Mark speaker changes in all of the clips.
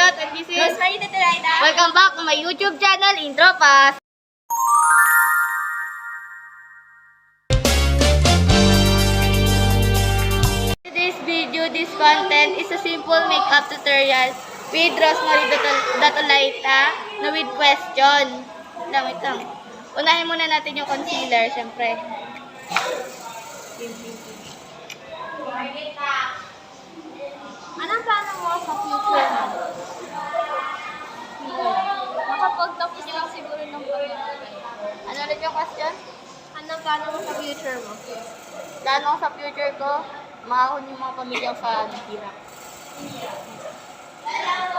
Speaker 1: Scott and this is
Speaker 2: Rosemary Tetelaida.
Speaker 1: welcome back to my YouTube channel, Intro Pass. Today's video, this content is a simple makeup tutorial with Rosemary Tetelaida na with question. Wait lang. Unahin muna natin yung concealer, syempre.
Speaker 2: Anong plano mo sa future mo? Nakapag-tapos lang siguro ng pag-aaral.
Speaker 1: Ano ulit yung question?
Speaker 2: Anong plano mo sa future mo?
Speaker 1: Plano ko sa future ko, makakon yung mga pamilya ko sa hirap.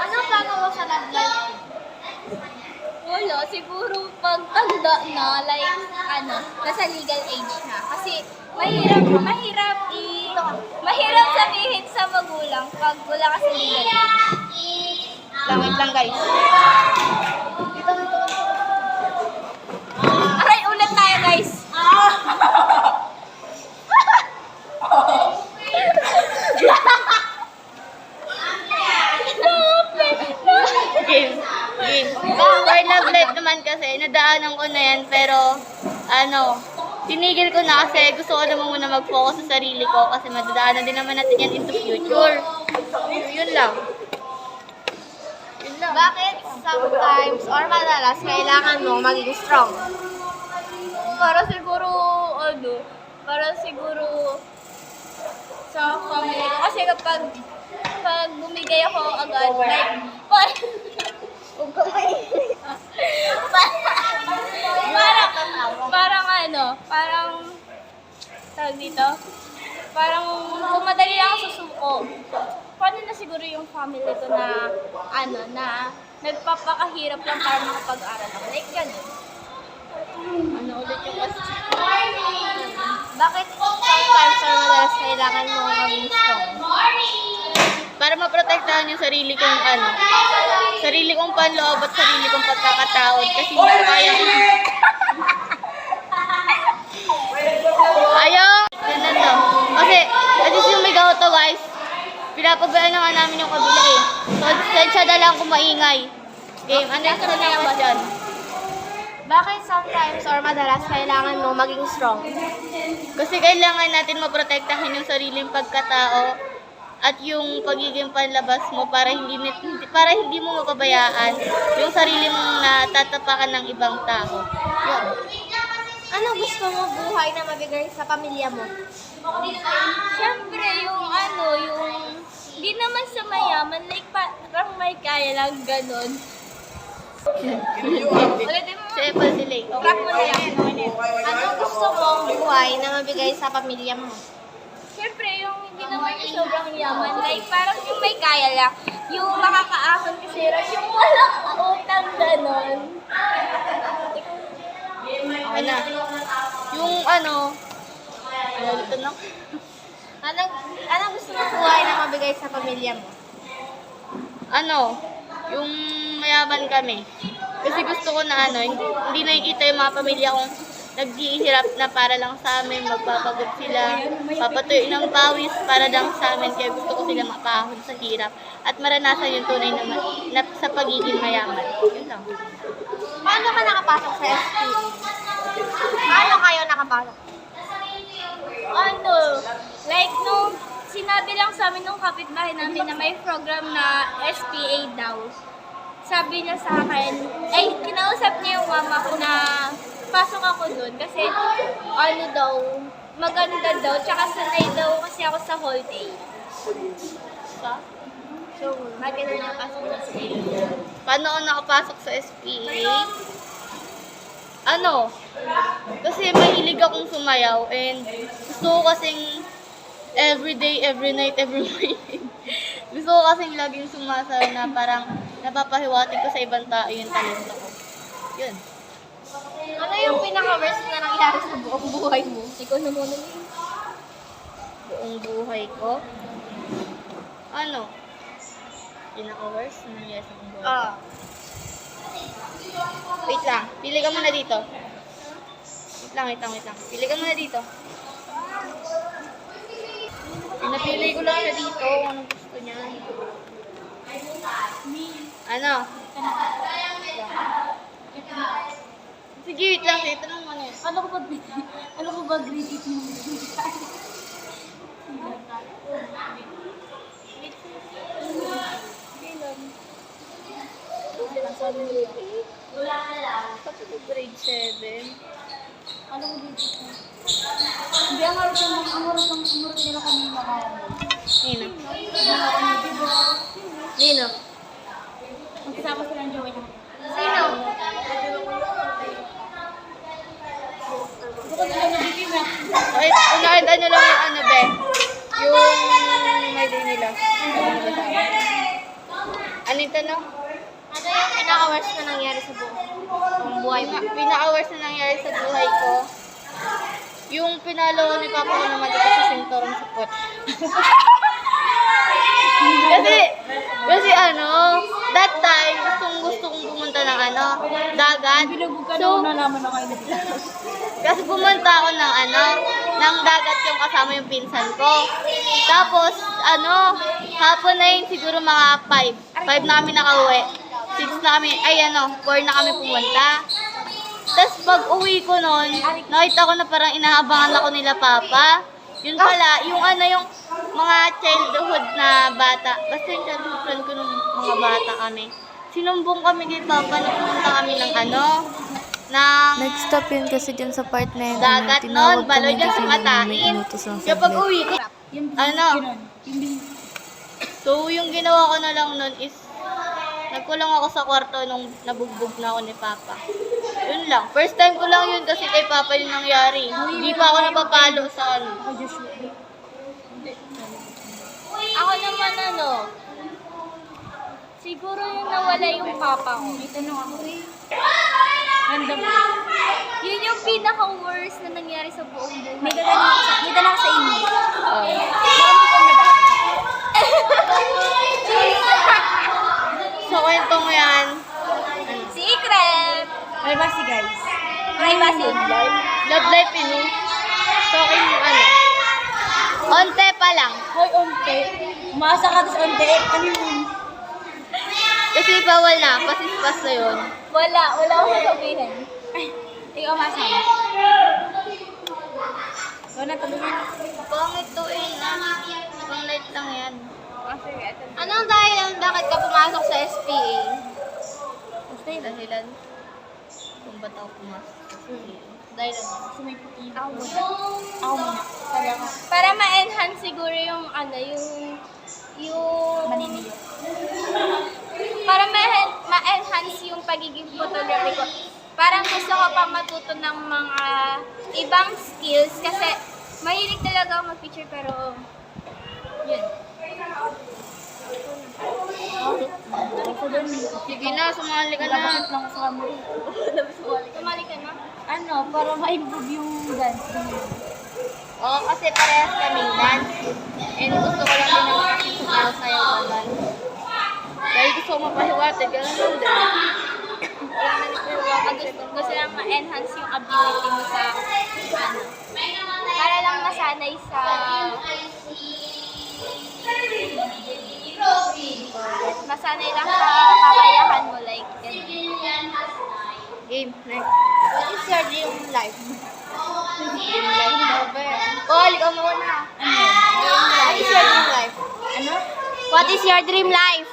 Speaker 2: Anong plano mo sa love life mo? Wala, siguro pagtanda na, like, nasa legal age na. Kasi, mahirap sabihin sa magulang pag wala ka sa legal age.
Speaker 1: Wait lang guys.
Speaker 2: Aray, ulit tayo, guys.
Speaker 1: Game. For love life naman kasi, nadaanan ko na yan, pero, tinigil ko na kasi gusto ko naman muna mag-focus sa sarili ko kasi madadaanan din naman natin yan into future. Yun lang.
Speaker 2: Bakit sometimes or madalas kailangan mo maging strong? Para siguro sa family ko. Kasi kapag bumigay ako agad, like, tawag dito, parang kung madali lang susuko, paano na siguro yung family ko na, na nagpapakahirap lang para makapag-aral ako. Like, ganun.
Speaker 1: Ano ulit yung question?
Speaker 2: Bakit sometimes or madalas kailangan mo maging strong?
Speaker 1: Para maprotektahan yung sarili kong panloob at sarili kong pagkakataon kasi hindi ko kaya ayaw! Ganun to. Kasi, at least yung may to guys, pinapagbayaan na nga namin yung kabila eh. So, sensya na lang kung maingay. Game, ano yung sunod na question?
Speaker 2: Bakit sometimes or madalas kailangan mo maging strong?
Speaker 1: Kasi kailangan natin maprotektahan yung sariling pagkatao at yung pagiging panlabas mo para hindi mo mapabayaan yung sarili mong natatapakan ng ibang tao. Yun.
Speaker 2: Ano gusto mo buhay na mabigay sa pamilya mo? Siyempre, yung di naman sa mayaman, like parang may kaya lang ganon. Ulitin mo.
Speaker 1: Si Apple sila eh.
Speaker 2: Crack mo na yan. Ano gusto mong buhay na mabigay sa pamilya mo? Siyempre, yung hindi naman yung sobrang yaman, like parang yung may kaya lang, yung makakaahon kasi yung walang utang ganon.
Speaker 1: Okay na. Yung dito na.
Speaker 2: Anong gusto mong buhay na mabigay sa pamilya mo?
Speaker 1: Yung mayaman kami. Kasi gusto ko na hindi nakikita yung mga pamilya kong naghihirap na para lang sa amin, magpapagod sila, papatuyo ng pawis para lang sa amin, kaya gusto ko sila mapahon sa hirap at maranasan yung tunay na sa pagiging mayaman. Yun lang.
Speaker 2: Paano ka nakapasok sa SPA? Paano kayo nakapasok? Like nung sinabi lang sa amin nung kapitbahay namin na may program na SPA daw. Sabi niya sa akin, kinausap niya yung mama ko na pasok ako doon kasi maganda daw, tsaka sanay daw kasi ako sa whole day. So, bakit na nakapasok sa SPA?
Speaker 1: Paano ako nakapasok sa SPA? Kasi mahilig akong sumayaw and gusto ko kasing every day, every night, every morning. Gusto ko kasing laging sumasayaw na parang napapahiwatig ko sa ibang tao yung talento ko. Yun.
Speaker 2: Ano yung pinaka-worst na nangyari sa buong buhay mo? Ikaw na muna yun.
Speaker 1: Buong buhay ko? Pinaka-worst na nangyari sa buong buhay ko? Wait lang. Pili ka muna dito. Wait lang. Pili ka muna dito. Pinapili ko lang siya dito kung anong gusto niya. Ano? Sige, wait lang. Ito lang muna yun.
Speaker 2: Ano ko ba grade 8 mo?
Speaker 1: Tapos grade 7.
Speaker 2: Ano ko grade 8 mo? Hindi, ang harap nila kanina ka.
Speaker 1: Nino. Nino.
Speaker 2: Magkasama sila ng jowa niya. Sino? Gusto ko nila nabibig na.
Speaker 1: Okay, unahin ano lang yung ano, be. Yung may day nila. Ano yung tanong?
Speaker 2: Ano yung pinaka-worst na nangyari sa buhay mo?
Speaker 1: Pinaka-worst na nangyari sa buhay ko. Yung pinalo ko ni Papa ko naman dito sa Sintorong Support. kasi ano, that time, gusto kong pumunta ng ano, dagat. So,
Speaker 2: nalaman na kayo na
Speaker 1: kasi pumunta ako ng dagat yung kasama yung pinsan ko. Tapos, hapon na yun, siguro mga 5. 5 na kami nakauwi. 6 na kami, 4 na kami pumunta. Tapos pag uwi ko nun, nakita ko na parang inaabangan ako nila Papa. Yun pala, yung mga childhood na bata. Basta yung childhood friend ko nung mga bata kami. Sinumbong kami kay Papa na pumunta kami ng ng
Speaker 3: Nag-stop yun kasi dyan sa part na yun.
Speaker 1: dagat nun, baloy dyan sa Matain. Kapag uwi ko, so yung ginawa ko na lang nun is, nagkulong ako sa kwarto nung nabugbog na ako ni Papa. Yun lang. First time ko lang yun kasi kay Papa yung nangyari. Hindi pa ako napapalo sa
Speaker 2: Ako naman siguro yung nawala yung papa ko. May tanong ako. Random. Yun yung pinaka-worst na nangyari sa buong buhay. May tanong sa inyo.
Speaker 1: So, kwentong yan.
Speaker 2: Secret! Privacy, guys. Privacy.
Speaker 1: Love life, So, akin yung onte pa lang.
Speaker 2: Hoy, onte. Umasa ka tas onte. Ano yun?
Speaker 1: Kasi bawal na. Pasispas na yun.
Speaker 2: Wala akong sasabihin. Ay, ikaw umasa ka. Wala, tulungan.
Speaker 1: Pangit to Pang light lang yan.
Speaker 2: Anong dahilan bakit ka pumasok sa SPA?
Speaker 1: Dahilan kung ba't ako pumasok sa SPA. Dahil
Speaker 2: Ako muna. Para ma-enhance siguro yung maninili. Para ma-enhance yung pagiging photography ko. Parang gusto ko pang matuto ng mga ibang skills kasi mahilig talaga ako mag-picture pero yun.
Speaker 1: sige na, sumali ka na.
Speaker 2: Sumali ka na? Para ma-improve yung dance.
Speaker 1: Oo, kasi parehas kaming dance. And gusto ko lang din naman kasi sumasayaw ka dance. Dahil gusto ko mapahiwatig, gano'n lang din.
Speaker 2: Gusto lang ma-enhance yung ability mo sa para lang masanay sa kakayahan mo like
Speaker 1: Game, next.
Speaker 2: what is your dream life?
Speaker 1: Game life over. Paul, ikaw muna.
Speaker 2: What is your dream life? What is your dream life?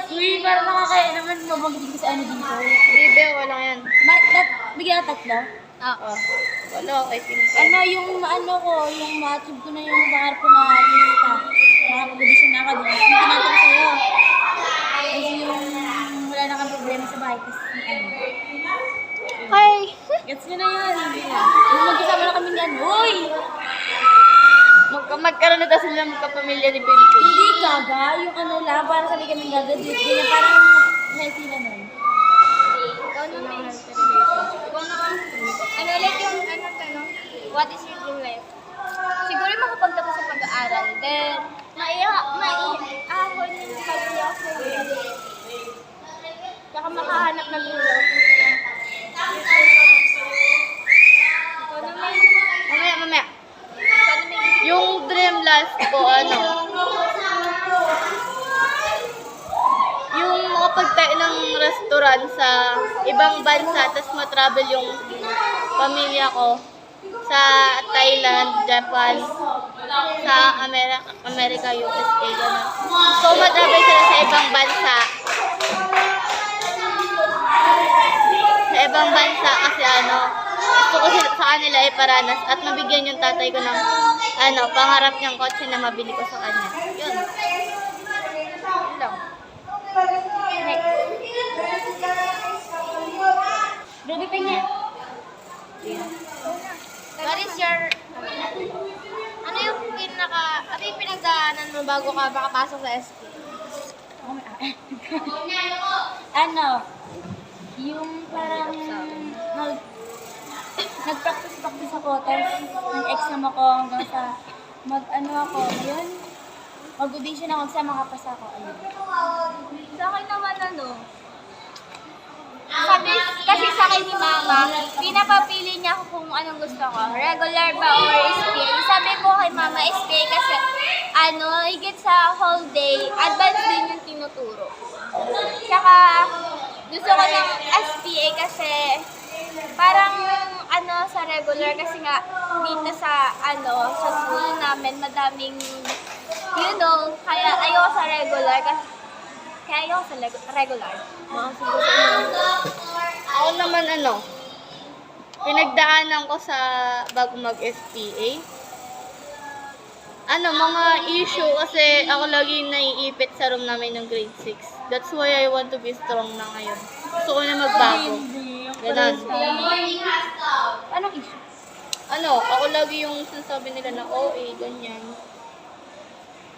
Speaker 4: Uy, parang nakakaya naman mabanggit ko sa dito.
Speaker 1: Bibe, wala yan.
Speaker 4: Bigyan ka tatlo?
Speaker 1: Oo. Wala, okay, pinag.
Speaker 4: Yung ma-achieve ko na yung pangarap ko na artista. Makapag-audition na ako doon. Yung tinatanong ko sa'yo. Kasi yung wala na kang problema sa bahay. Kasi
Speaker 2: Hi!
Speaker 4: gets nyo na yun. Yung magkasama na kami yan. Uy!
Speaker 1: Magkaroon na daw sila magkapamilya ni Pilipin.
Speaker 4: Hindi gaga. Yung lang, para sabi kami gaga. Ganyan, parang healthy na nun.
Speaker 2: Ikaw naman. Like yung tanong? What is your dream life? Siguro makapagtapos sa pag-aaral. Then, maiahon yung pag-iyak sa Tsaka makahanap ng gulo. Ikaw naman.
Speaker 1: Mamaya. Yung dream life ko, restaurant sa ibang bansa, tapos matravel yung pamilya ko sa Thailand, Japan, sa America, USA, gano'n. So, matravel sila sa ibang bansa. Sa ibang bansa kasi gusto ko sa kanila iparanas at mabigyan yung tatay ko ng pangarap niyang kotse na mabili ko sa kanya. Yun. Yun lang.
Speaker 4: Grabe pa niya.
Speaker 2: What is your, ano yung pinagdaanan mo bago ka makapasok sa SP?
Speaker 4: Yung parang nag-practice ako, tapos nag-exam ako hanggang sa mag-audition ako sa makapasa ako. Ayun.
Speaker 2: Sa akin naman sabi kasi sa akin ni Mama, pinapapili niya ako kung anong gusto ko. Regular ba or SPA? Sabi ko kay Mama, SPA kasi higit sa whole day, advance din yung tinuturo. Tsaka gusto ko ng SPA kasi parang sa regular kasi nga dito sa sa school namin madaming kaya ayoko sa regular kasi kaya ayoko sa regular.
Speaker 1: Ako naman pinagdaanan ko sa bago mag-SPA. Mga issue kasi ako lagi naiipit sa room namin ng grade 6. That's why I want to be strong na ngayon. Gusto ko na magbago. Ganon.
Speaker 4: Anong issue?
Speaker 1: Ako lagi yung sinasabi nila na OA, ganyan.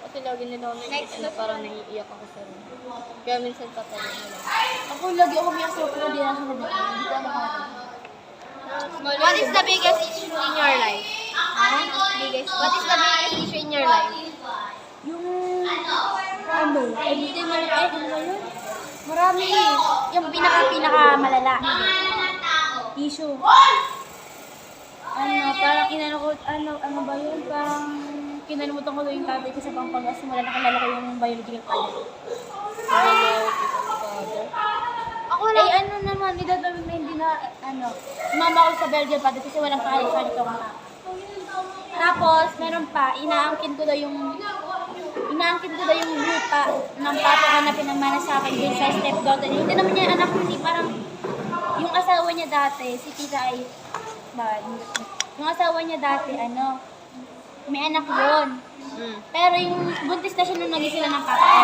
Speaker 1: Kasi lagi nila ako nakikita na parang naiiyak ako sa room. Kaya minsan tatawag nila.
Speaker 4: Ako lagi ako may asawa pero di na siya nabigyan. Hindi ko alam ako.
Speaker 2: What is the biggest issue in your life? What is the biggest issue in your life?
Speaker 4: Yung everything na yun? Marami eh. Yung pinaka malala. Issue. Parang ano ba yun? Parang kinalimutan ko yung tatay ko sa Pampanga simula nakalala ko yung biological father.
Speaker 2: Ako lang.
Speaker 4: Naman, idadawin na hindi na, mama ko sa biological father kasi walang kahalik-halik ako na. Tapos, meron pa, inaangkin ko daw yung lupa ng papa ko na pinamana sa akin din sa stepdaughter. Hindi naman niya anak ko, parang yung asawa niya dati, si tita ay, yung asawa niya dati, may anak yun. Pero yung buntis na siya nung naging sila ng papa ko.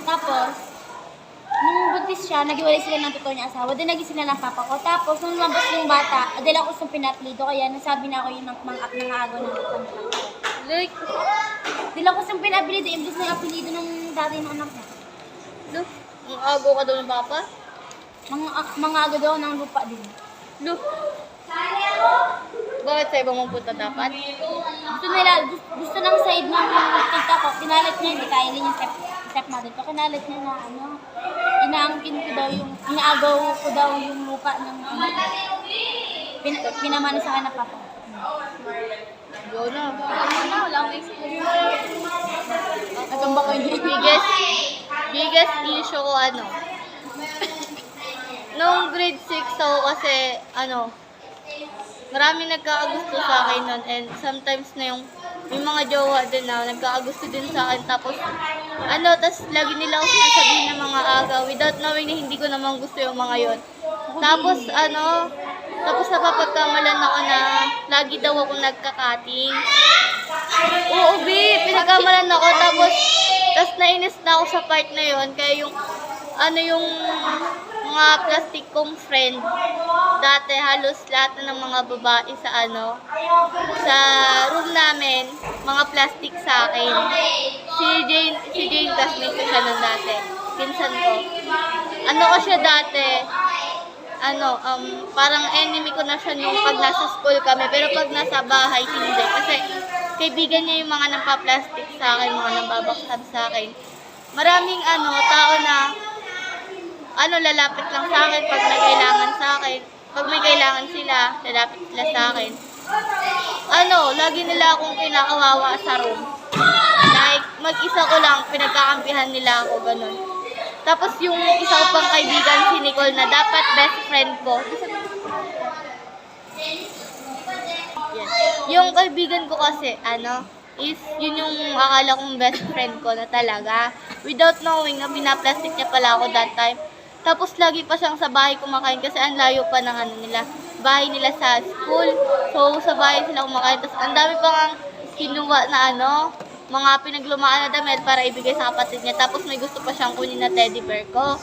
Speaker 4: Tapos, nung buntis siya, nagiwalay sila ng totoo niya asawa, din naging sila ng papa ko. Tapos, nung lumabas yung bata, dahil ako sa pinaplido, kaya nasabi na ako yung ng agaw ng papa.
Speaker 1: Like,
Speaker 4: Dila ko sa pinapilido, imbis na yung apelido ng tatay ng anak niya.
Speaker 1: ang agaw ka daw ng papa?
Speaker 4: Mga agaw daw ng lupa din.
Speaker 1: Bakit sa ibang mapunta dapat?
Speaker 4: Gusto ng side ng tita ko, kinalat niya, hindi kaya niya yung stepmother ko, kinalat niya na inaangkin ko daw inaagaw ko daw yung lupa ng pinamana sa akin ng papa.
Speaker 1: Go na.
Speaker 2: Wala akong experience.
Speaker 4: Natamba ko yun.
Speaker 1: Biggest issue ko nung grade 6 ako kasi marami nagkakagusto sa akin nun and sometimes na yung mga jowa din na nagkakagusto din sa akin tapos lagi nila ako sinasabihin ng mga agaw without knowing na hindi ko naman gusto yung mga yon. Tapos napapagkamalan ako na lagi daw ako nagkakating. Oo, pinagkamalan ako tapos nainis na ako sa part na yon kaya yung mga plastic kong friend dati halos lahat na ng mga babae sa room namin mga plastic sa akin. Si Jane classmate ko siya nun dati. Pinsan ko. Ko siya dati parang enemy ko na siya nung pag nasa school kami pero pag nasa bahay hindi kasi kaibigan niya yung mga nagpa-plastic sa akin, mga nagbabaksab sa akin. Maraming tao na lalapit lang sa akin pag may kailangan sa akin. Pag may kailangan sila, lalapit sila sa akin. Lagi nila akong kinakawawa sa room. Like, mag-isa ko lang, pinagkakampihan nila ako, ganun. Tapos yung isa ko pang kaibigan, si Nicole, na dapat best friend ko. Yan. Yung kaibigan ko kasi, is yun yung akala kong best friend ko na talaga. Without knowing na pinaplastic niya pala ako that time. Tapos lagi pa siyang sa bahay kumakain kasi ang layo pa ng bahay nila sa school. So sa bahay sila kumakain. Tapos ang dami pa nga kinuha na mga pinaglumaan na damit para ibigay sa kapatid niya. Tapos may gusto pa siyang kunin na teddy bear ko.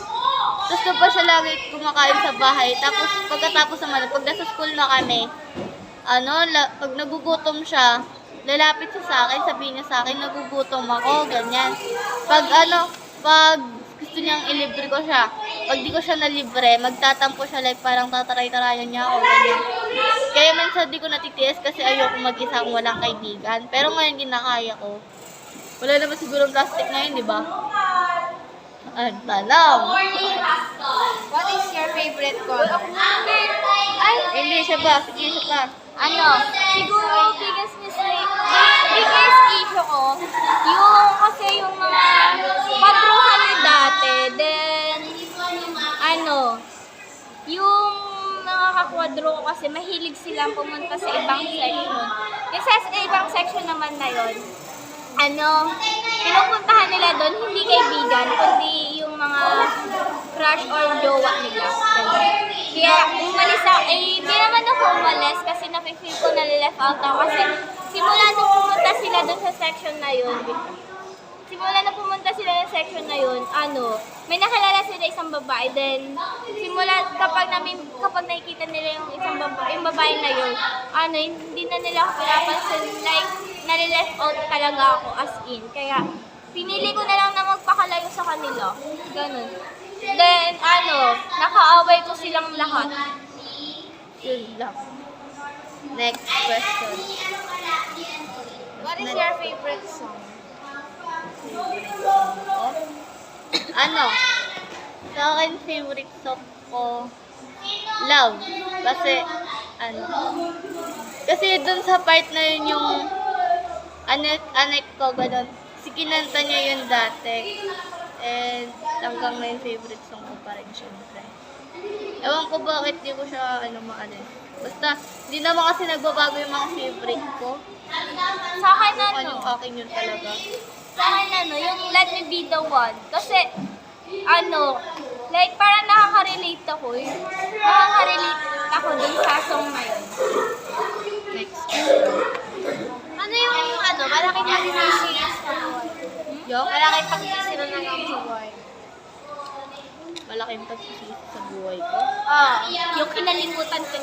Speaker 1: Tapos doon pa siya lagi kumakain sa bahay. Tapos pagkatapos naman, pag nasa school na kami, pag nagugutom siya, lalapit siya sa akin, sabihin niya sa akin, nagugutom ako, ganyan. Pag gusto niyang ilibre ko siya, pag di ko siya nalibre, magtatampo siya, like parang tataray-tarayan niya ako, ganyan. Kaya minsan di ko natitiis kasi ayoko mag-isa kung walang kaibigan. Pero ngayon ginakaya ko. Wala naman siguro plastic ngayon, di ba? Tanong.
Speaker 2: What is your favorite color?
Speaker 1: Hindi, siya ba? Sige, siya pa.
Speaker 2: Siguro biggest issue ko, yung mga patruhan ni dati, then, yung mga kakwadro ko kasi mahilig silang pumunta sa ibang section. Yung sa ibang section naman na yun, pinupuntahan nila doon, hindi kaibigan, kundi yung mga crush or jowa nila. Kaya umalis ako, hindi naman ako umalis kasi nafe-feel ko na left out ako kasi simula na pumunta sila doon sa section na yun, may nakalala sila isang babae, then kapag nakikita nila yung isang babae, yung babae na yun, hindi na nila ako pinapansin, like, nalileft out talaga ako as in. Kaya, pinili ko na lang na magpakalayo sa kanila. Ganun. Then, nakaaway ko silang lahat.
Speaker 1: Yun lang. Next question.
Speaker 2: What is your favorite song?
Speaker 1: Sa akin, favorite song ko, Love. Kasi dun sa part na yun yung anek ko, ganun. Kinanta niya yun dati. And hanggang ngayon, favorite song ko pa rin, syempre. Ewan ko bakit di ko siya, Basta, di naman kasi nagbabago yung mga favorite ko.
Speaker 2: Sa akin,
Speaker 1: Yung akin yun talaga.
Speaker 2: Sa akin, yung Let Me Be The One. Kasi, like, parang nakaka-relate ako. Nakaka-relate ako dun sa song na yun.
Speaker 1: Next.
Speaker 2: Malaking pagsisisi sa buhay.
Speaker 1: Yung?
Speaker 2: Malaking pagsisisi na lang sa buhay.
Speaker 1: Malaking pagsisisi sa buhay ko.
Speaker 2: Yung kinalimutan ko,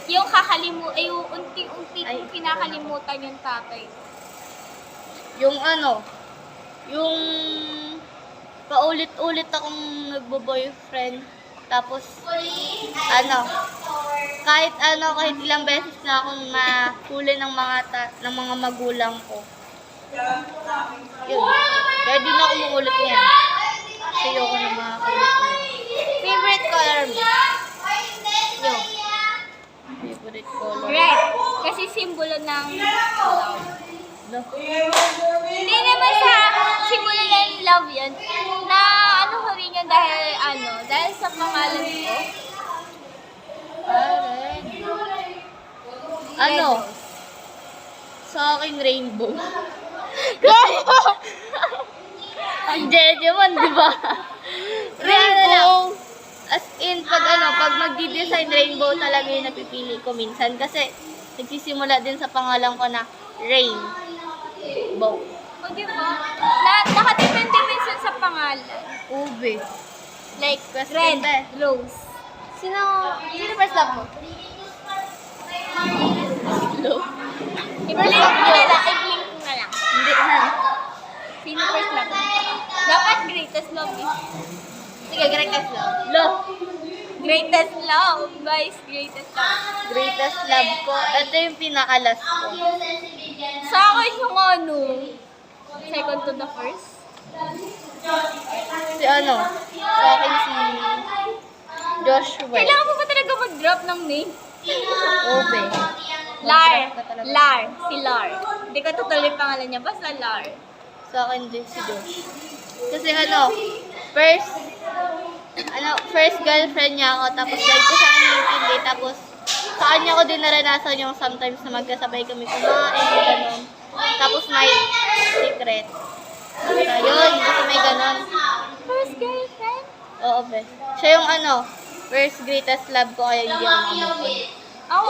Speaker 2: yung unti-unti kong kinakalimutan yung tatay.
Speaker 1: Yung yung paulit-ulit akong nagbo-boyfriend. Tapos, kahit ilang beses na akong mahuli ng mga magulang ko. Yun. Kaya di na ako makulit niyan. Kasi ayoko na makakulit-ulit.
Speaker 2: Favorite color mo? Yung
Speaker 1: Favorite color.
Speaker 2: red. Kasi simbolo ng love.
Speaker 1: No.
Speaker 2: Hindi naman sa simbolo ng love yan. Na ko rin yan dahil sa pangalan ko.
Speaker 1: Sa akin, rainbow. Kasi, ang jeje man, di ba? Rainbow. As in, pag magdi-design, rainbow talaga yung napipili ko minsan. Kasi, nagsisimula din sa pangalan ko na rainbow.
Speaker 2: O, di ba? Nakadepende minsan sa pangalan.
Speaker 1: Ube.
Speaker 2: Like,
Speaker 1: Question
Speaker 2: red, rose. Sino first love mo?
Speaker 1: Hello?
Speaker 2: I-blink ko na lang.
Speaker 1: Hindi na.
Speaker 2: Sino first love mo? Dapat greatest love eh. Sige, greatest love.
Speaker 1: Love.
Speaker 2: Greatest love, guys. Greatest love.
Speaker 1: Greatest love ko. Ito yung pinakalas ko.
Speaker 2: Sa akin yung second to the first.
Speaker 1: Si sa akin si Joshua.
Speaker 2: Kailangan mo ba talaga mag-drop ng name?
Speaker 1: Ube.
Speaker 2: Lar. Si Lar. Hindi ko tutuloy pangalan niya. Basta Lar.
Speaker 1: Sa akin din si Josh. Kasi first girlfriend niya ako, tapos like ko siya inintindi, tapos sa kanya ko din naranasan yung sometimes na magkasabay kami kumain, gano'n. Tapos may secret. So, yun, kasi may gano'n.
Speaker 2: First girlfriend?
Speaker 1: Oo, be. Siya yung first greatest love ko, kaya hindi ako mamukod.
Speaker 2: Ako.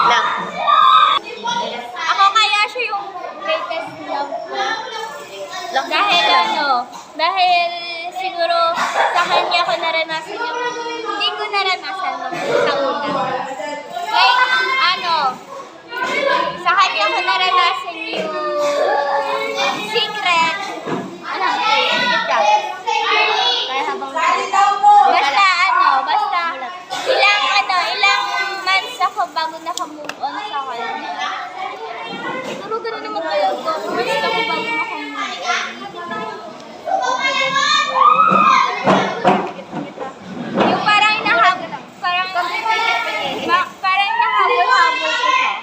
Speaker 1: Lang.
Speaker 2: Ako kaya siya yung greatest love ko.
Speaker 1: Lang.
Speaker 2: Dahil siguro sa kanya ko naranasan yung hindi ko naranasan sa una. Like, sa kanya ko naranasan yung secret. Secret ka.
Speaker 1: Kaya habang
Speaker 2: Basta ilang months ako bago naka-move on sa kanya. Siguro gano'n naman talaga. Months ako bago naka-move on. Yung parang parang nahabol-habol ko siya.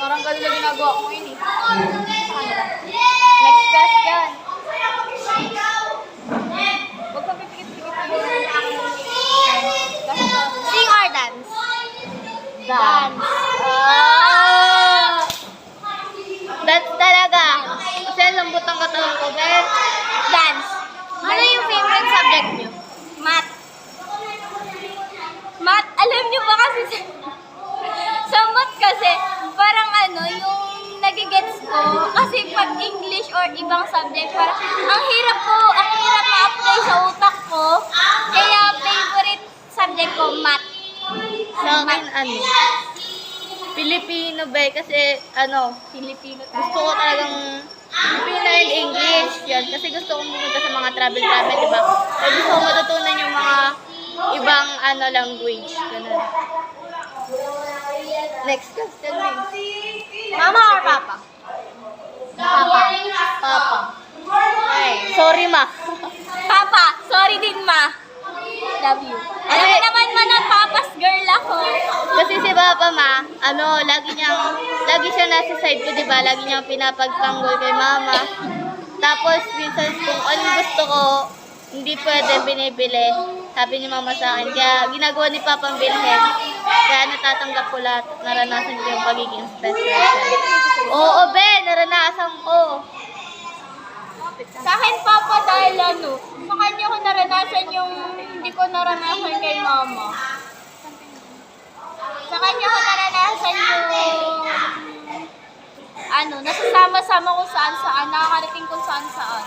Speaker 1: parang ganun na ginagawa ko ngayon eh.
Speaker 2: Next question.
Speaker 1: Huwag ka pipikit-pikit mo.
Speaker 2: Sing or dance?
Speaker 1: Dance. Dance talaga. Kasi ang lambot ang katawan ko, Ben.
Speaker 2: Dance. Ano yung favorite subject niyo? Math. Math, alam niyo ba kasi sa math kasi, parang yung nagigets ko, kasi pag English or ibang subject, parang ang hirap ma-apply sa utak ko, kaya favorite subject ko, math.
Speaker 1: Sa akin, Filipino ba? Kasi,
Speaker 2: Filipino
Speaker 1: gusto ko talagang Filipino and English. Yan. Kasi gusto kong pumunta sa mga travel-travel, di ba? Kaya gusto ko matutunan yung mga ibang language. Ganun. Next question,
Speaker 2: Mama or papa?
Speaker 1: Papa. Ay, sorry, ma.
Speaker 2: Papa, sorry din ma. Love you. Alam mo naman papa's girl ako.
Speaker 1: Kasi si Papa, ma, lagi siya nasa side ko, di ba? Lagi niyang pinapagtanggol kay Mama. Tapos, minsan kung anong gusto ko, hindi pwede binibili. Sabi ni Mama sa akin. Kaya ginagawa ni Papa ang bilhin. Kaya natatanggap ko lahat. Naranasan ko yung pagiging special. Oo, be, naranasan ko.
Speaker 2: Sa akin, papa, dahil sa kanya ko naranasan yung hindi ko naranasan kay mama. Sa kanya ko naranasan yung nasasama-sama ko saan-saan, nakakarating kung saan-saan.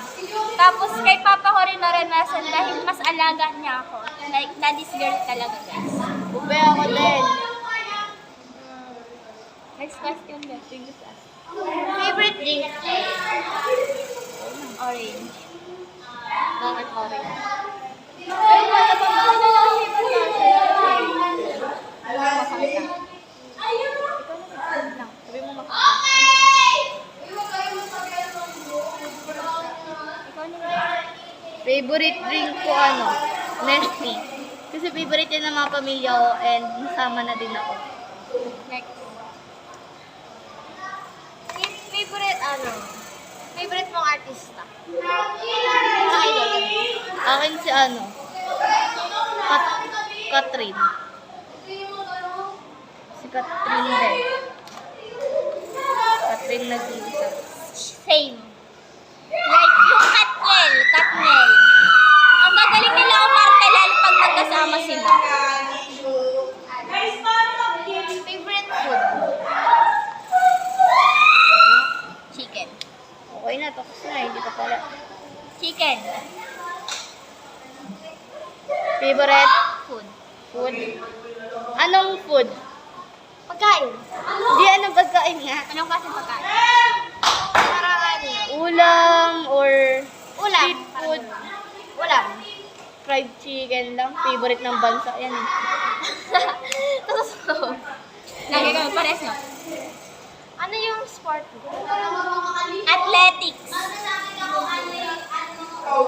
Speaker 2: Tapos kay papa ko rin naranasan dahil mas alaga niya ako. Like, daddy's girl talaga, guys.
Speaker 1: Ube ako din.
Speaker 2: Next question, guys.
Speaker 1: Favorite drink?
Speaker 2: Orange.
Speaker 1: Bakit orange? Sabi mo makakita. Favorite drink ko Nestea. Kasi favorite yan ng mga pamilya ko and nasama na din ako.
Speaker 2: Next. Favorite mong artista?
Speaker 1: Akin si Catherine. Si Catherine din. Catherine nag-iisa.
Speaker 2: Same. Like yung Katniel. Ang gagaling nila umarte lalo pag magkasama sila. Favorite food? Chicken.
Speaker 1: Okay na, tapos na. Hindi pa pala.
Speaker 2: Chicken.
Speaker 1: Favorite
Speaker 2: Food.
Speaker 1: food? Anong food?
Speaker 2: Pagkain.
Speaker 1: Di anong pagkain nga?
Speaker 2: Anong klaseng pagkain? Parang
Speaker 1: Ulam or
Speaker 2: Ulam.
Speaker 1: street food?
Speaker 2: Ulam.
Speaker 1: Fried chicken lang. Favorite ng bansa yan.
Speaker 2: Tapos lagi kami pares no? Ano yung sport mo? Athletics.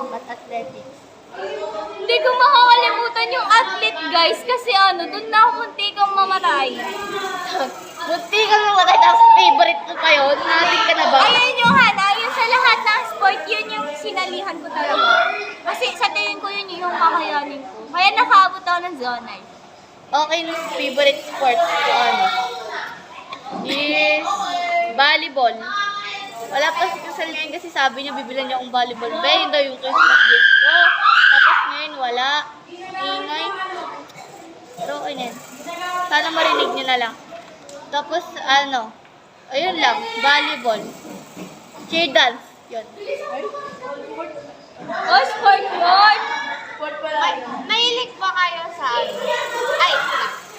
Speaker 1: But athletics.
Speaker 2: Hindi ko makakalimutan yung athlete, guys. Kasi doon na ako munti kang mamatay.
Speaker 1: Munti ka lang matay, tapos favorite mo pa yun. Natin ka na ba?
Speaker 2: Ayun yung pinanalihan ko talaga. Kasi sa tingin ko yun yung kakayanin ko. Kaya nakaabot ako ng zonal.
Speaker 1: Okay, favorite sports ko ano is volleyball. Wala pa si Kasal ngayon kasi sabi niya bibilan niya akong volleyball. Ba, yun daw yung Christmas gift ko. Tapos ngayon wala. Ingay. Pero okay na yun. Sana marinig niyo na lang. Tapos ano, ayun lang, volleyball. Cheer dance. Yun.
Speaker 2: Oh, sport yun! Mahilig ba kayo sa ano? Ay,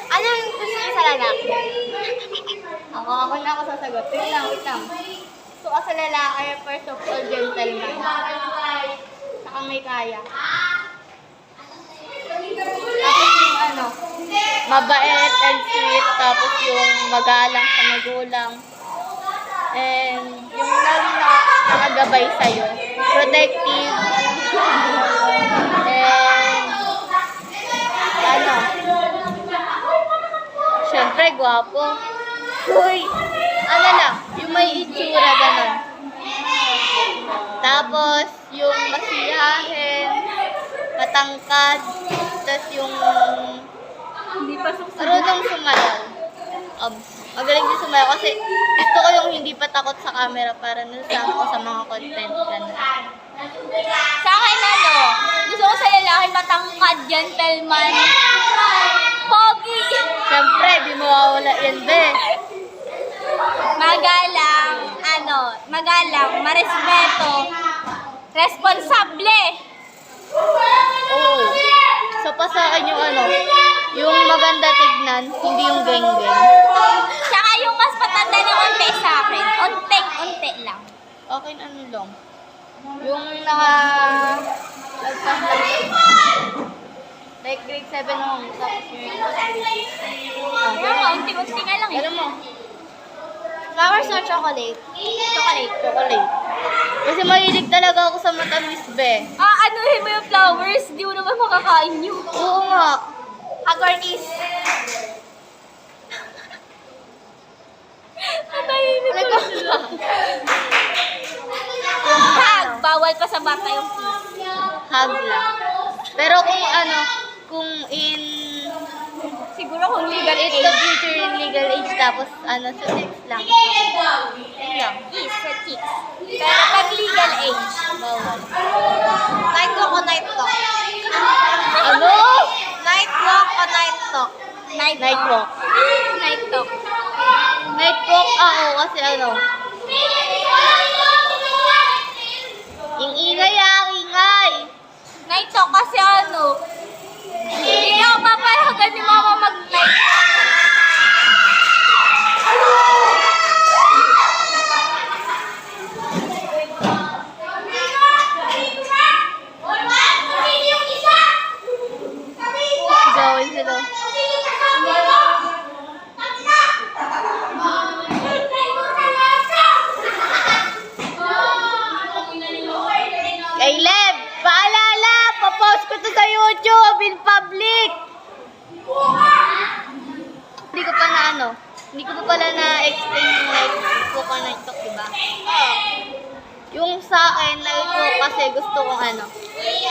Speaker 2: ano yung gusto niyo sa lalaki?
Speaker 1: Ako na ako sasagot. Wait lang. So, sa lalaki, first of all, gentleman. Saka may kaya. Tapos yung ano, mabait and sweet. Tapos yung magalang sa magulang. And yung lagi na nakagabay sa'yo. Protective. And ano, syempre, gwapo. Uy, ano lang, yung may itsura, ganun. Tapos, yung masiyahin, matangkad, tapos yung
Speaker 2: Hindi pa susunod.
Speaker 1: marunong sumayaw. Magaling din sumayaw kasi gusto ko yung hindi pa takot sa camera para nasama ko sa mga content. Ganun.
Speaker 2: Sa akin ano, gusto ko sa lalaki matangkad, gentleman, pogi,
Speaker 1: Siyempre, di mawawala yan, be.
Speaker 2: magalang, marespeto, responsable.
Speaker 1: Oo. So, pa sa akin yung ano, yung maganda tignan, hindi yung geng-geng.
Speaker 2: Tsaka yung mas patanda ng unti sa akin, unti lang.
Speaker 1: Okay, ano lang. Yung lagpas lang. Like grade 7 ako, tapos yung grade 6.
Speaker 2: Yung unti-unti nga lang eh.
Speaker 1: Alam mo,
Speaker 2: Flowers or chocolate?
Speaker 1: chocolate. Kasi mahilig talaga ako sa matamis, be.
Speaker 2: Anuhin mo yung flowers, di mo naman makakain yun.
Speaker 1: Oo nga.
Speaker 2: Hug or kiss?
Speaker 1: Ano ka ba?
Speaker 2: Hug! Bawal pa sa bata yung kiss.
Speaker 1: Hug lang. Pero kung ano, kung in
Speaker 2: Siguro kung legal
Speaker 1: it's
Speaker 2: age.
Speaker 1: the future in legal age, tapos ano, sa sex lang. Yun lang.
Speaker 2: Kiss sa kiss. Pero pag legal age,
Speaker 1: Bawal.
Speaker 2: night walk o night talk?
Speaker 1: Ano?
Speaker 2: Night walk o night talk?
Speaker 1: Night walk.
Speaker 2: Night talk.
Speaker 1: Night walk ako kasi ano, yung ingay.
Speaker 2: Night talk kasi ano, hindi ako papayagan ni mama mag-night.
Speaker 1: Gawin sila. Kay Lev, paalala, papost ko to sa YouTube in public. Hindi ko pa na ano, hindi ko pa pala na-explain yung night walk or night talk, diba? Yung sa akin, night walk kasi gusto ko ano,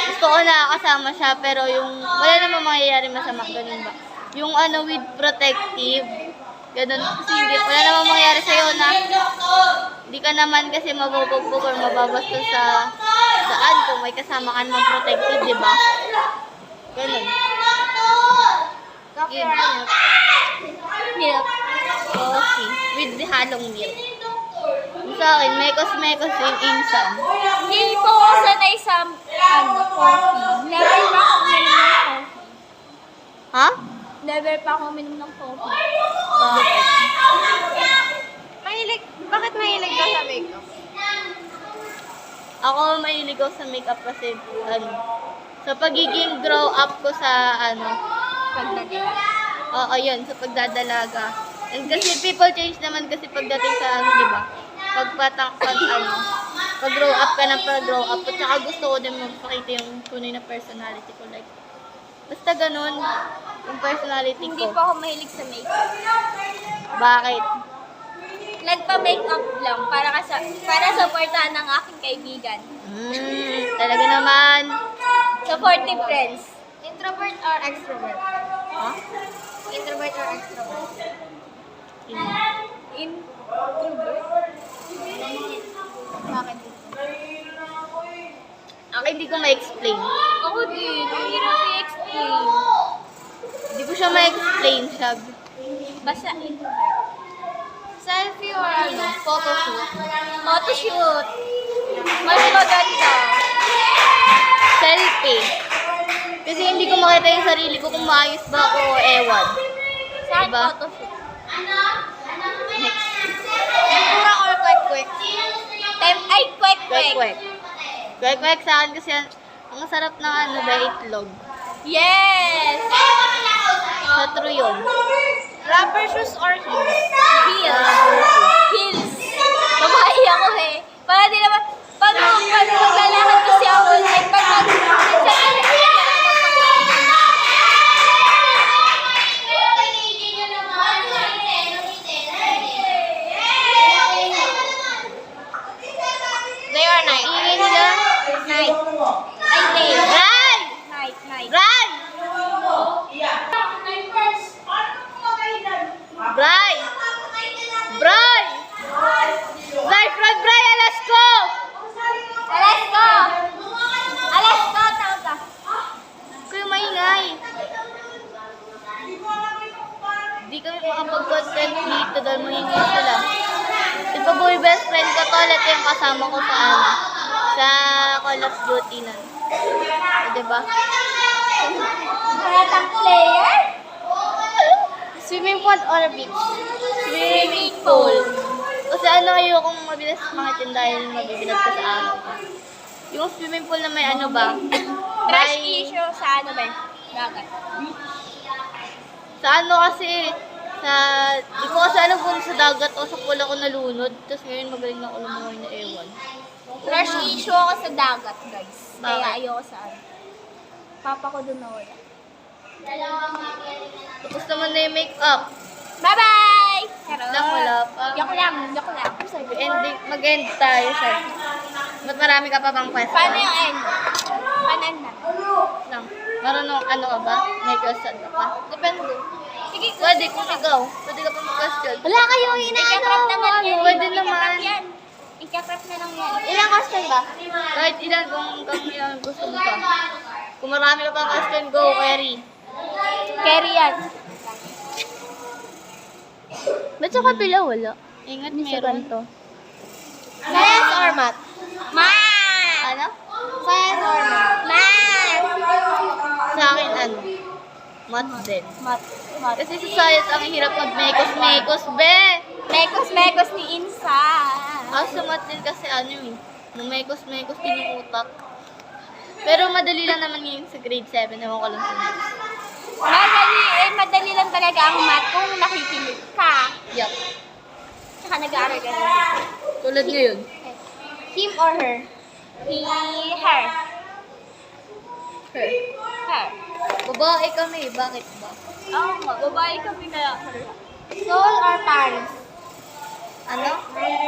Speaker 1: gusto ko nakakasama siya pero yung wala namang mangyayari masama, ganun ba? Yung ano with protective, ganun kasi hindi, wala namang mangyayari sa'yo na hindi ka naman kasi mabubugbog or mababastos sa daan kung may kasama ka namang protective, di ba? Ganun.
Speaker 2: Coffee
Speaker 1: Yun.
Speaker 2: or milk? Milk.
Speaker 1: Coffee with the halong milk. Yung sa akin, mekos yung insan.
Speaker 2: Hindi po ako sanay sa coffee. Never pa ako uminom ng coffee.
Speaker 1: Ha?
Speaker 2: Never pa ako uminom ng coffee.
Speaker 1: Bakit?
Speaker 2: Bakit mahilig ka sa makeup?
Speaker 1: Ako mahilig ako sa makeup kasi ano, sa pagiging grow up ko sa ano,
Speaker 2: Pagdating.
Speaker 1: oo, yun, sa pagdadalaga. And kasi people change naman kasi pagdating sa ano, di ba? Pag-grow up ka ng pag-grow up. At saka gusto ko din magpakita yung tunay na personality ko. Like, basta ganun, yung personality
Speaker 2: Hindi
Speaker 1: ko.
Speaker 2: pa ako mahilig sa makeup.
Speaker 1: Bakit?
Speaker 2: Nagpa make-up lang para supportahan ng aking kaibigan.
Speaker 1: Talaga naman.
Speaker 2: Supportive friends. Introvert or extrovert? Introvert or extrovert? Introvert? Bakit?
Speaker 1: Ako hindi ko ma-explain.
Speaker 2: Ako din. Ang hirap i-explain.
Speaker 1: Hindi ko siya ma-explain, Shab.
Speaker 2: Basta introvert. Selfie or ano? Photoshoot? Photoshoot. Mas maganda.
Speaker 1: Selfie. Kasi hindi ko makita yung sarili ko kung maayos ba ako o ewan.
Speaker 2: Saan
Speaker 1: Diba?
Speaker 2: photoshoot?
Speaker 1: Next.
Speaker 2: Tempura or kwek-kwek? Ay, kwek-kwek.
Speaker 1: Kwek-kwek. Kwek-kwek sa akin kasi ang sarap ng ano ba, itlog.
Speaker 2: Yes!
Speaker 1: Sa true yun.
Speaker 2: Rubber shoes or heels? Heels. Heels. Babae ako eh. Para di naman, pag maglalakad kasi ako, like, Day or night?
Speaker 1: Ingay nila.
Speaker 2: Night. Ay, day.
Speaker 1: Ray!
Speaker 2: Night, night.
Speaker 1: Ray! Bray! Bray! Bray, Fred, Bray, alas ko!
Speaker 2: Alas ko! Alas ko, tawag ka.
Speaker 1: Kuya maingay. Hindi kami makapag-content dito dahil maingay sila. Ito po yung best friend ko to. Ito yung kasama ko sa ano, sa Call of Duty na. O, diba?
Speaker 2: Maratang player?
Speaker 1: Swimming pool or beach?
Speaker 2: Swimming pool.
Speaker 1: Kasi ano, ayokong mabilis makitin dahil mabibinat ka sa araw. Yung swimming pool na may ano ba?
Speaker 2: Trash
Speaker 1: May-
Speaker 2: issue sa ano ba? Dagat.
Speaker 1: Sa ano kasi, di ko kasi alam kung sa dagat o sa pool ako nalunod. Tapos ngayon magaling na ako lumangoy na ewan.
Speaker 2: Trash issue ako sa dagat, guys. Kaya
Speaker 1: Bakit?
Speaker 2: ayoko sa ano. Papa ko dun nawala.
Speaker 1: Tapos naman na yung makeup.
Speaker 2: Bye-bye! Charot.
Speaker 1: Lang, wala pa.
Speaker 2: Joke lang, joke lang.
Speaker 1: Mag-end tayo, sir. Ba't marami ka pa bang question?
Speaker 2: Paano yung end? Paano end na?
Speaker 1: Lang. Marunong ano ka ba? May question ka pa?
Speaker 2: Depende. Sige,
Speaker 1: Pwede kung ikaw. Pwede ka pa mag-question.
Speaker 2: wala kayong ika-crop naman yan.
Speaker 1: Pwede
Speaker 2: Ika-crop
Speaker 1: naman.
Speaker 2: yan. Ika-crop na lang yan.
Speaker 1: Ilang question ba? Kahit ilan kung ilang gusto mo pa. Kung marami ka pang question, go, Query.
Speaker 2: Carry yan.
Speaker 1: Ba't sa kabila wala? Ingat, meron.
Speaker 2: Science or math? Math!
Speaker 1: Ano?
Speaker 2: Science or math? Math!
Speaker 1: Sa akin, ano? Math din.
Speaker 2: Math. Math.
Speaker 1: Kasi sa science, ang hirap mag-mekos-mekos, be!
Speaker 2: Mekos-mekos ni Insa.
Speaker 1: Sa math din kasi ano eh. Mekos-mekos din yung utak. Pero madali lang naman ngayon sa grade 7. Ewan ko lang sa next.
Speaker 2: Madali lang talaga ang math kung nakikinig ka.
Speaker 1: Yup.
Speaker 2: Tsaka nag-aaral ka lang.
Speaker 1: Tulad ngayon.
Speaker 2: Him or her? Her.
Speaker 1: Her.
Speaker 2: Her.
Speaker 1: Babae kami, bakit ba?
Speaker 2: Oo nga, babae kami kaya her. Soul or Paris?
Speaker 1: Ano?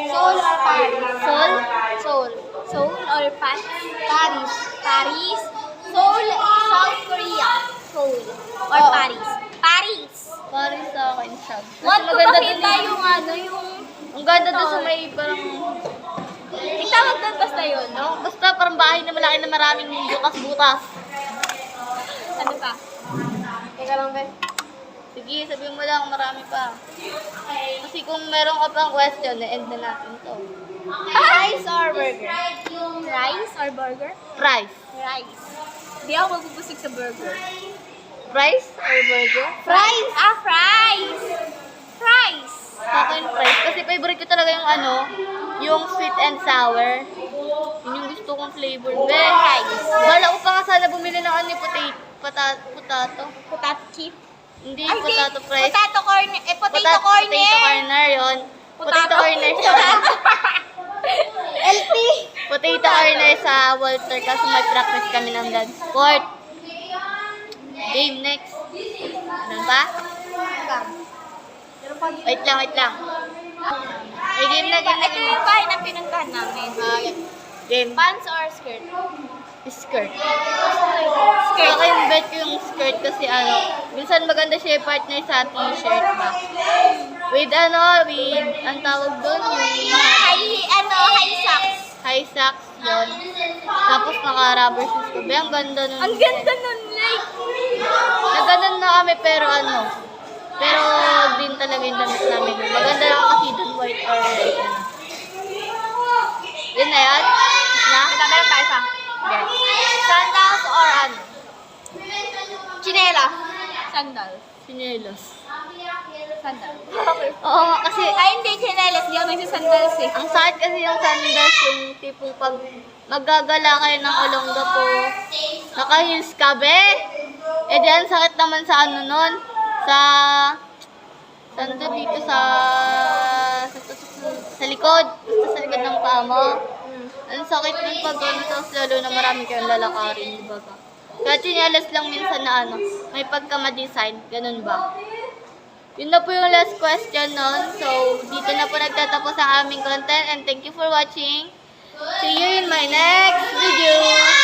Speaker 2: Soul or Paris?
Speaker 1: Soul?
Speaker 2: Soul. Soul or Paris? Paris. Paris. Seoul, South Korea. Seoul. Or
Speaker 1: Oo.
Speaker 2: Paris. Paris.
Speaker 1: Paris sa akin siya. Kasi
Speaker 2: Want ko
Speaker 1: maganda
Speaker 2: makita
Speaker 1: dun
Speaker 2: yung ano, yung...
Speaker 1: Ang ganda doon sa may parang...
Speaker 2: Itawag doon basta yun.
Speaker 1: No? Basta parang bahay na malaki na maraming bukas-butas.
Speaker 2: Ano pa? Teka lang, Ben.
Speaker 1: Sige, sabihin mo lang, marami pa. Kasi kung meron ka pang question, na-end na natin to.
Speaker 2: Rice or burger? Rice or burger?
Speaker 1: Fries.
Speaker 2: Rice. Hindi ako magbubusig sa burger.
Speaker 1: Fries or burger?
Speaker 2: Fries! Ah, fries! Fries!
Speaker 1: Sa akin, fries. Kasi favorite ko talaga yung ano, yung sweet and sour. Yun yung gusto kong flavor. Ben,
Speaker 2: Fries.
Speaker 1: bala ko pa nga sana bumili ng ano, potato.
Speaker 2: Potato chip?
Speaker 1: Hindi,
Speaker 2: Ay,
Speaker 1: potato fries.
Speaker 2: Potato corner. Potato corner.
Speaker 1: Potato corner yun. Potato corner siya.
Speaker 2: LP.
Speaker 1: Potato corner sa Walter kasi mag-practice kami ng dance sport. Game next. Ano ba? Wait lang. Sige, Game na, game na,
Speaker 2: Ito yung bahay na pinuntahan namin.
Speaker 1: Game.
Speaker 2: Pants or skirt?
Speaker 1: Skirt.
Speaker 2: Skirt.
Speaker 1: Naka-invite ko yung skirt kasi minsan maganda siya yung partner sa t-shirt ba. With ang tawag doon, yung
Speaker 2: High socks.
Speaker 1: high socks yun. Tapos naka-rubber shoes ko. Ang ganda nun.
Speaker 2: Ang ganda nun, like.
Speaker 1: Nagganon na kami pero pero din talaga yung damit namin. Maganda lang kasi doon white or red. Yun na yan? Na?
Speaker 2: Meron tayo sa sandals or Chinela. Sandal.
Speaker 1: Sinelos.
Speaker 2: Sandal.
Speaker 1: Oo nga kasi
Speaker 2: Ay, hindi chinelas. Hindi ako nagsasandals eh.
Speaker 1: ang sakit kasi yung sandals yung tipong pag maggagala kayo ng Olonga po, naka-heels ka be. Eh diyan sakit naman sa nun. Saan to dito sa likod. Basta sa likod ng paa mo. Ang sakit nun pag tapos lalo na marami kayong lalakarin, di ba ba? Kaya chinelas lang minsan na may pagkama-design, ganun ba? Yun na po yung last question nun. So, dito na po nagtatapos ang aming content and thank you for watching. See you in my next video.